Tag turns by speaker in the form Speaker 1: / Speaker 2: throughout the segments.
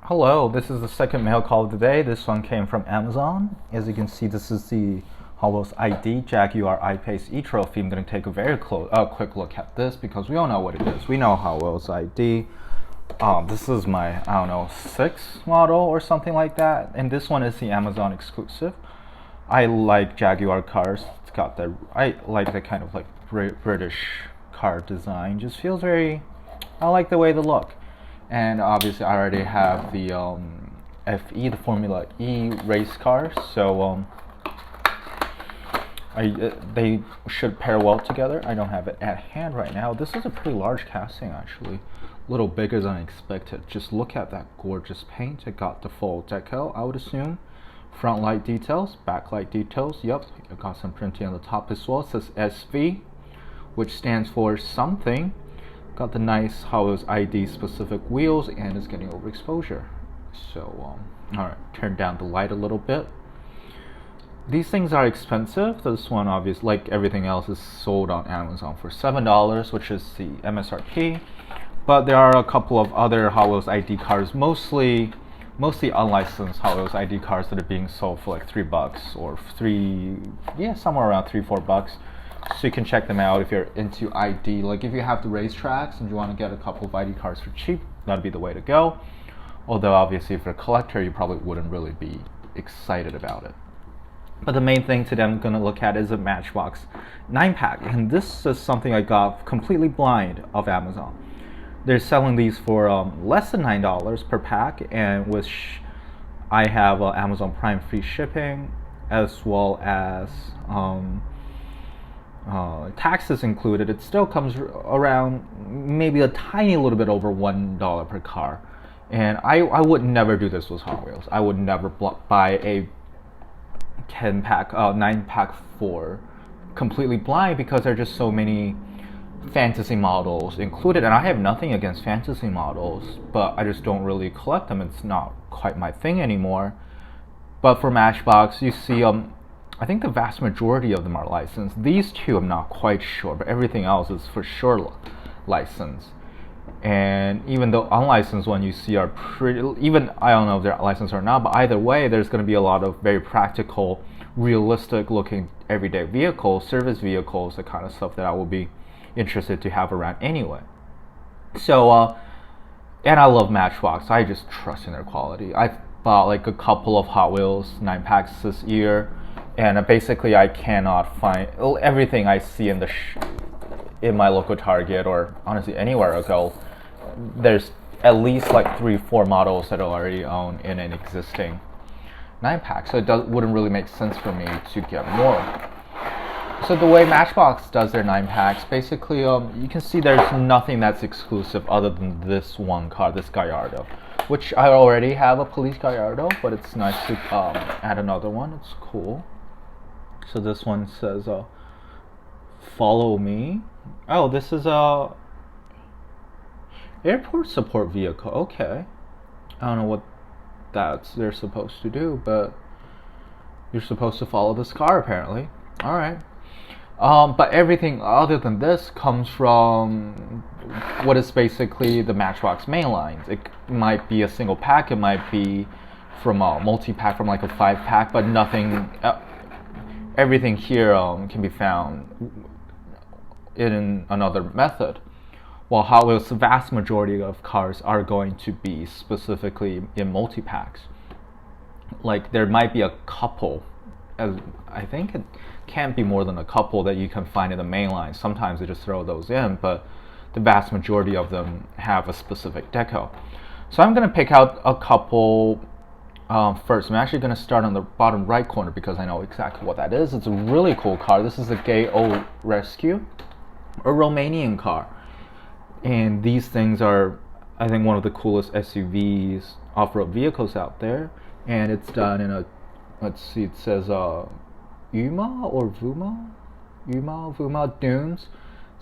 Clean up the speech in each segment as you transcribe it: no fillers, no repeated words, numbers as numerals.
Speaker 1: Hello, this is the second mail call of the day. This one came from Amazon. As you can see, this is the Howell's ID Jaguar I-Pace E-Trophy. I'm going to take a very quick look at this because we all know what it is. We know Howell's ID. This is my, I don't know, 6th model or something like that. And this one is the Amazon exclusive. I like Jaguar cars. I like the kind of like British car design. Just feels I like the way they look. And obviously I already have the FE, the Formula E race cars, so they should pair well together. I don't have it at hand right now. This is a pretty large casting actually, a little bigger than I expected. Just look at that gorgeous paint. It got the full decal, I would assume. Front light details, back light details, yep. It got some printing on the top as well. It says SV, which stands for something. Got the nice Howell's ID specific wheels, and it's getting overexposure. So, alright, turn down the light a little bit. These things are expensive. This one, obviously, like everything else, is sold on Amazon for $7, which is the MSRP. But there are a couple of other Howell's ID cars, mostly unlicensed Howell's ID cars that are being sold for like $3 or somewhere around $3-4. So you can check them out if you're into ID. Like if you have the racetracks and you want to get a couple of ID cars for cheap, that'd be the way to go. Although obviously if you're a collector, you probably wouldn't really be excited about it. But the main thing today I'm going to look at is a Matchbox 9-pack. And this is something I got completely blind of Amazon. They're selling these for less than $9 per pack, and which I have Amazon Prime free shipping, as well as taxes included. It still comes around maybe a tiny little bit over $1 per car. And I would never do this with Hot Wheels. I would never buy a 9-pack for completely blind, because there are just so many fantasy models included. And I have nothing against fantasy models, but I just don't really collect them. It's not quite my thing anymore. But for Matchbox, you see I think the vast majority of them are licensed. These two I'm not quite sure, but everything else is for sure licensed. And even the unlicensed one you see are pretty, even I don't know if they're licensed or not, but either way there's going to be a lot of very practical, realistic looking everyday vehicles, service vehicles, the kind of stuff that I will be interested to have around anyway. So and I love Matchbox. I just trust in their quality. I bought like a couple of Hot Wheels 9-packs this year, and basically I cannot find everything I see in in my local Target, or honestly anywhere I go. There's at least like 3-4 models that I already own in an existing 9-pack, so it wouldn't really make sense for me to get more. So the way Matchbox does their 9-packs, basically you can see there's nothing that's exclusive other than this one car, this Gallardo, which I already have a police Gallardo, but it's nice to add another one. It's cool. So this one says follow me. Oh, this is a airport support vehicle. Okay, I don't know what they're supposed to do, but you're supposed to follow this car apparently. All right. But everything other than this comes from what is basically the Matchbox main lines. It might be a single pack, it might be from a multi-pack, from like a 5-pack, but nothing. Everything here can be found in another method. While Hot Wheels, the vast majority of cars are going to be specifically in multi-packs. Like there might be a couple, I think it can't be more than a couple that you can find in the main line. Sometimes they just throw those in, but the vast majority of them have a specific deco. So I'm going to pick out a couple first. I'm actually going to start on the bottom right corner because I know exactly what that is. It's a really cool car. This is the Gay O Rescue, a Romanian car. And these things are, I think, one of the coolest SUVs, off-road vehicles out there. And it's done in a, let's see, it says Uma or Vuma? Vuma Dunes.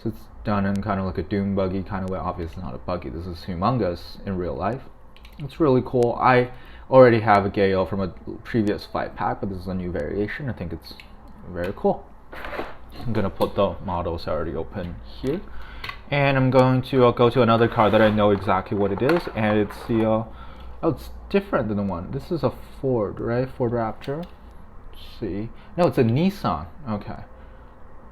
Speaker 1: So it's done in kind of like a dune buggy kind of way. Obviously not a buggy, this is humongous in real life. It's really cool. I already have a Gale from a previous 5-pack, but this is a new variation. I think it's very cool. I'm going to put the models already open here. And I'm going to go to another car that I know exactly what it is, and it's the Oh, it's different than the one. This is a Ford, right? Ford Raptor. Let's see. No, it's a Nissan. Okay.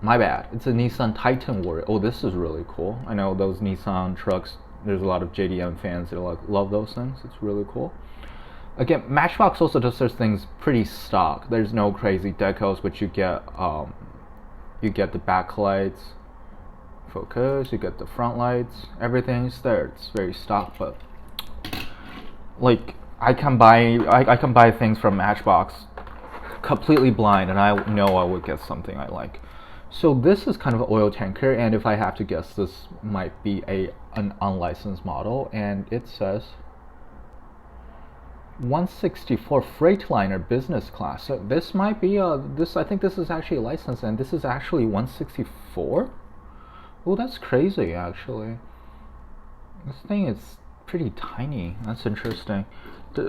Speaker 1: My bad. It's a Nissan Titan Warrior. Oh, this is really cool. I know those Nissan trucks. There's a lot of JDM fans that love those things. It's really cool. Again, Matchbox also does those things pretty stock. There's no crazy decos, but you get the backlights, focus. You get the front lights. Everything's there. It's very stock, but like I can buy things from Matchbox completely blind, and I know I would get something I like. So this is kind of an oil tanker, and if I have to guess, this might be an unlicensed model, and it says 164 Freightliner business class. So this might be I think this is actually licensed, and this is actually 164. Oh, that's crazy actually. This thing is pretty tiny. That's interesting.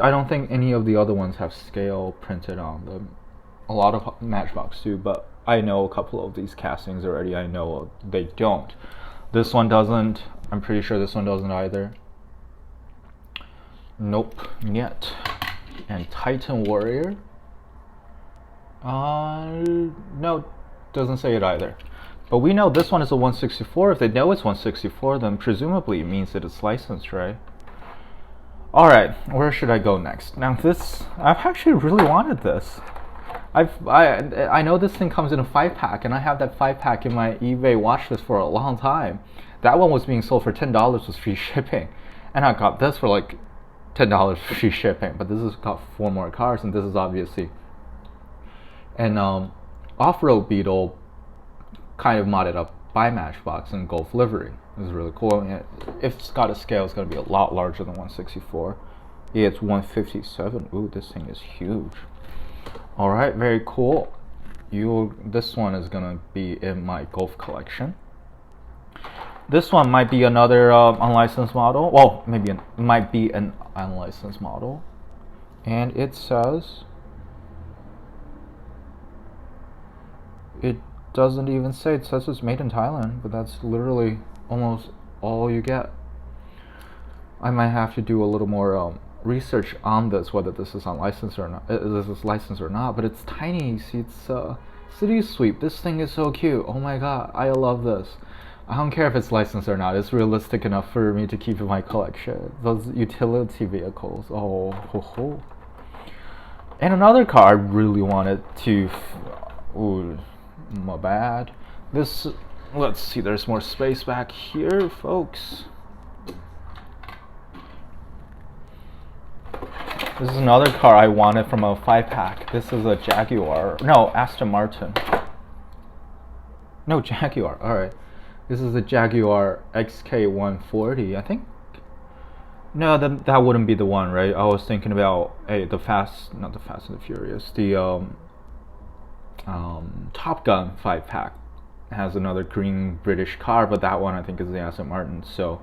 Speaker 1: I don't think any of the other ones have scale printed on them. A lot of Matchbox do, but I know a couple of these castings already. I know they don't. This one doesn't. I'm pretty sure this one doesn't either. Nope, yet. And Titan Warrior. No, doesn't say it either. But we know this one is a 164. If they know it's 164, then presumably it means that it's licensed, right? Alright, where should I go next? Now this, I've actually really wanted this. I know this thing comes in a 5-pack, and I have that 5-pack in my eBay watch list for a long time. That one was being sold for $10 with free shipping, and I got this for like $10 free shipping. But this has got 4 more cars, and this is obviously an off-road Beetle, kind of modded up by Matchbox in Golf livery. This is really cool. And if it's got a scale, it's going to be a lot larger than 164. Yeah, it's 157. Ooh, this thing is huge. Alright, very cool. This one is gonna be in my Golf collection. This one might be another unlicensed model. Well, maybe it might be an unlicensed model. And it says, it doesn't even say. It says it's made in Thailand, but that's literally almost all you get. I might have to do a little more research on this, whether this is unlicensed or not. This is licensed or not, but it's tiny. See, it's city sweep. This thing is so cute. Oh my god, I love this. I don't care if it's licensed or not. It's realistic enough for me to keep in my collection. Those utility vehicles. Oh, ho ho. And another car I really wanted to. Ooh, my bad. This. Let's see. There's more space back here, folks. This is another car I wanted from a 5-pack. This is a Jaguar. No, Aston Martin. No, Jaguar. Alright. This is a Jaguar XK140, I think. No, that wouldn't be the one, right? I was thinking about not the Fast and the Furious. The Top Gun 5-pack has another green British car, but that one I think is the Aston Martin. So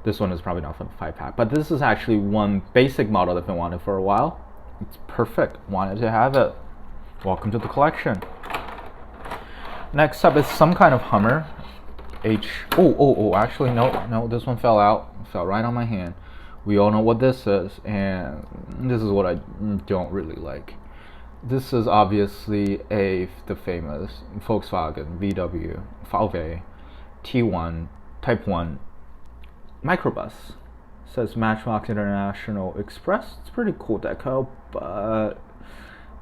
Speaker 1: this one is probably not from the 5-pack, but this is actually one basic model that I've been wanting for a while. It's perfect. Wanted to have it. Welcome to the collection. Next up is some kind of Hummer. Actually, no, this one fell out. Fell right on my hand. We all know what this is, and this is what I don't really like. This is obviously the famous Volkswagen VW T1 Type 1 microbus. It says Matchbox International Express. It's pretty cool deco, but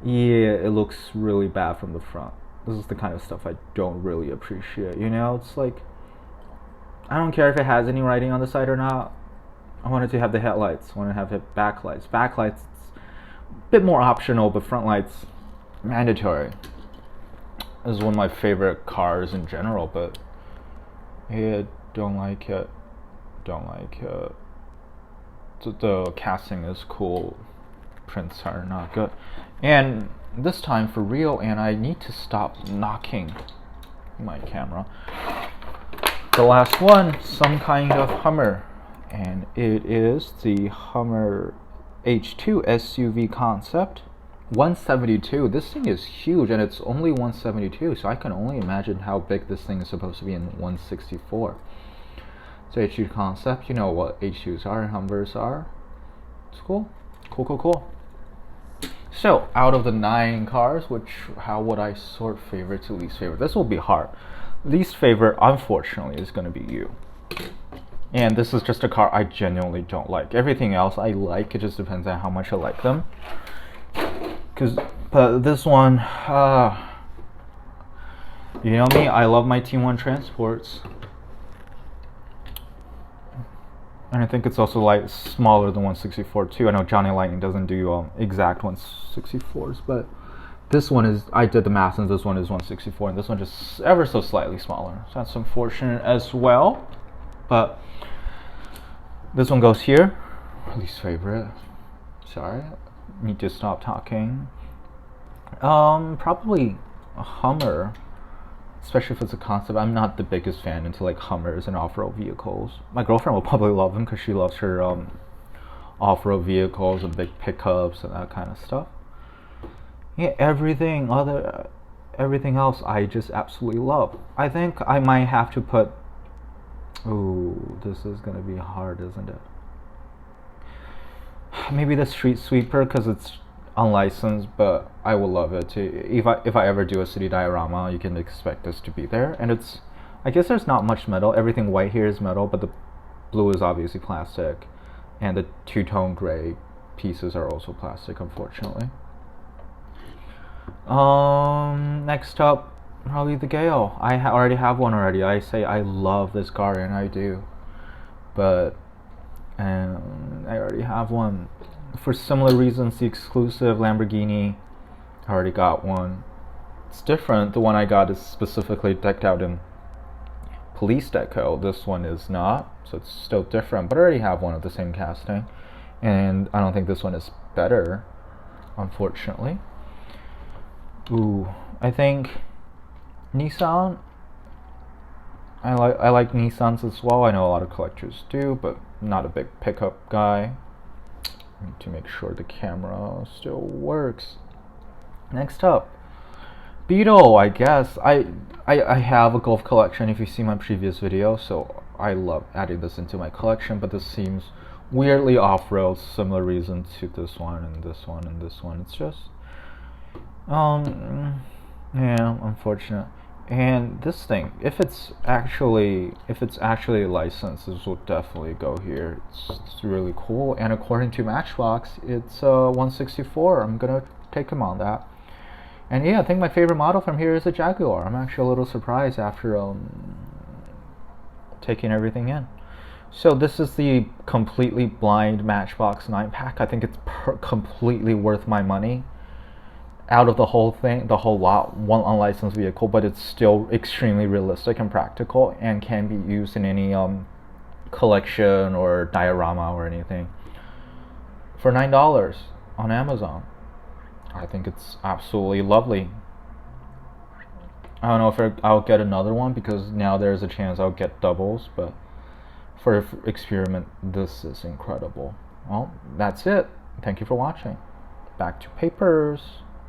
Speaker 1: yeah, it looks really bad from the front. This is the kind of stuff I don't really appreciate. You know, it's like, I don't care if it has any writing on the side or not. I wanted to have the headlights. I want to have it backlights. Backlights, it's a bit more optional, but front lights, mandatory. This is one of my favorite cars in general, but yeah, don't like it. Don't like it. The casting is cool. Prints are not good. And this time for real, and I need to stop knocking my camera. The last one, some kind of Hummer. And it is the Hummer H2 SUV concept. 172. This thing is huge, and it's only 172, so I can only imagine how big this thing is supposed to be in 164. So H2 concept, you know what H2s are and Hummers are. It's cool. Cool. So, out of the 9 cars, how would I sort favorite to least favorite? This will be hard. Least favorite, unfortunately, is going to be you. And this is just a car I genuinely don't like. Everything else I like, it just depends on how much I like them. But this one, you know me, I love my Team 1 transports. And I think it's also like smaller than 164 too. I know Johnny Lightning doesn't do exact 164s, but this one is, I did the math, and this one is 164, and this one just ever so slightly smaller. So that's unfortunate as well. But this one goes here. Least favorite. Sorry, need to stop talking. Probably a Hummer. Especially if it's a concept. I'm not the biggest fan into like Hummers and off-road vehicles. My girlfriend will probably love them because she loves her off-road vehicles and big pickups and that kind of stuff. Yeah, everything else I just absolutely love. I think I might have to put. Ooh, this is gonna be hard, isn't it? Maybe the Street Sweeper because it's unlicensed, but I will love it too. If I ever do a city diorama, you can expect this to be there. And it's, I guess there's not much metal. Everything white here is metal, but the blue is obviously plastic, and the two-tone gray pieces are also plastic, unfortunately. Next up, probably the Gale. I already have one already. I say I love this car, and I do, but I already have one. For similar reasons, the exclusive Lamborghini, I already got one. It's different. The one I got is specifically decked out in police deco. This one is not, so it's still different, but I already have one of the same casting, and I don't think this one is better, unfortunately. Ooh, I think Nissan. I like Nissans as well. I know a lot of collectors do, but not a big pickup guy. Need to make sure the camera still works. Next up, Beetle. I guess I have a Golf collection if you see my previous video, so I love adding this into my collection, but this seems weirdly off-road, similar reason to this one and this one and this one. It's just yeah, unfortunate. And this thing, if it's actually licensed, this will definitely go here. It's really cool, and according to Matchbox, it's 164. I'm gonna take him on that. And yeah, I think my favorite model from here is a Jaguar. I'm actually a little surprised after taking everything in. So this is the completely blind Matchbox 9-pack. I think it's completely worth my money. Out of the whole thing, the whole lot, one unlicensed vehicle, but it's still extremely realistic and practical, and can be used in any collection or diorama or anything. For $9 on Amazon, I think it's absolutely lovely. I don't know if I'll get another one because now there's a chance I'll get doubles, but for experiment, this is incredible. Well, that's it. Thank you for watching. Back to papers.